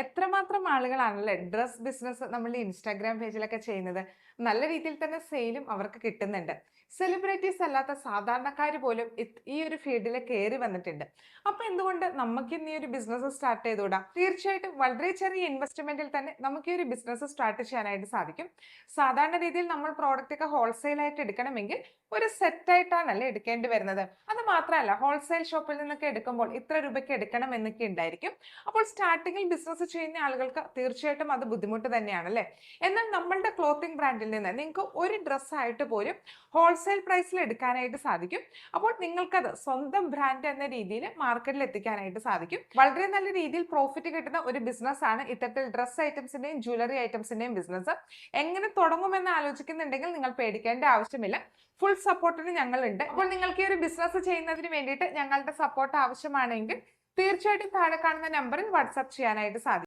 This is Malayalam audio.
എത്രമാത്രം ആളുകളാണല്ലേ ഡ്രസ് ബിസിനസ് നമ്മളുടെ ഇൻസ്റ്റാഗ്രാം പേജിലൊക്കെ ചെയ്യുന്നത്. നല്ല രീതിയിൽ തന്നെ സെയിലും അവർക്ക് കിട്ടുന്നുണ്ട്. സെലിബ്രിറ്റീസ് അല്ലാത്ത സാധാരണക്കാർ പോലും ഈ ഒരു ഫീൽഡിൽ കയറി വന്നിട്ടുണ്ട്. അപ്പൊ എന്തുകൊണ്ട് നമുക്ക് ഇന്ന് ഈ ഒരു ബിസിനസ് സ്റ്റാർട്ട് ചെയ്തുകൂടാ? തീർച്ചയായിട്ടും വളരെ ചെറിയ ഇൻവെസ്റ്റ്മെന്റിൽ തന്നെ നമുക്ക് ഈ ഒരു ബിസിനസ് സ്റ്റാർട്ട് ചെയ്യാനായിട്ട് സാധിക്കും. സാധാരണ രീതിയിൽ നമ്മൾ പ്രോഡക്റ്റ് ഒക്കെ ഹോൾസെയിൽ ആയിട്ട് എടുക്കണമെങ്കിൽ ഒരു സെറ്റ് ആയിട്ടാണല്ലേ എടുക്കേണ്ടി വരുന്നത്. അത് മാത്രമല്ല, ഹോൾസെയിൽ ഷോപ്പിൽ നിന്നൊക്കെ എടുക്കുമ്പോൾ ഇത്ര രൂപയ്ക്ക് എടുക്കണം എന്നൊക്കെ ഉണ്ടായിരിക്കും. അപ്പോൾ സ്റ്റാർട്ടിങ്ങിൽ ബിസിനസ് ചെയ്യുന്ന ആളുകൾക്ക് തീർച്ചയായിട്ടും അത് ബുദ്ധിമുട്ട് തന്നെയാണ് അല്ലേ? എന്നാൽ നമ്മളുടെ ക്ലോത്തിങ് ബ്രാൻഡിൽ നിന്ന് നിങ്ങൾക്ക് ഒരു ഡ്രസ്സ് ആയിട്ട് പോലും ഹോൾസെയിൽ പ്രൈസിൽ എടുക്കാനായിട്ട് സാധിക്കും. അപ്പോൾ നിങ്ങൾക്കത് സ്വന്തം ബ്രാൻഡ് എന്ന രീതിയിൽ മാർക്കറ്റിൽ എത്തിക്കാനായിട്ട് സാധിക്കും. വളരെ നല്ല രീതിയിൽ പ്രോഫിറ്റ് കിട്ടുന്ന ഒരു ബിസിനസ് ആണ് ഇത്തരത്തിൽ ഡ്രസ് ഐറ്റംസിന്റെയും ജ്വല്ലറി ഐറ്റംസിന്റെയും ബിസിനസ്. എങ്ങനെ തുടങ്ങുമെന്ന് ആലോചിക്കുന്നുണ്ടെങ്കിൽ നിങ്ങൾ പേടിക്കേണ്ട ആവശ്യമില്ല. ഫുൾ സപ്പോർട്ടിന് ഞങ്ങളുണ്ട്. അപ്പോൾ നിങ്ങൾക്ക് ഈ ഒരു ബിസിനസ് ചെയ്യുന്നതിന് വേണ്ടിയിട്ട് ഞങ്ങളുടെ സപ്പോർട്ട് ആവശ്യമാണെങ്കിൽ തീർച്ചയായിട്ടും താഴെ കാണുന്ന നമ്പറിൽ വാട്സാപ്പ് ചെയ്യാനായിട്ട് സാധിക്കും.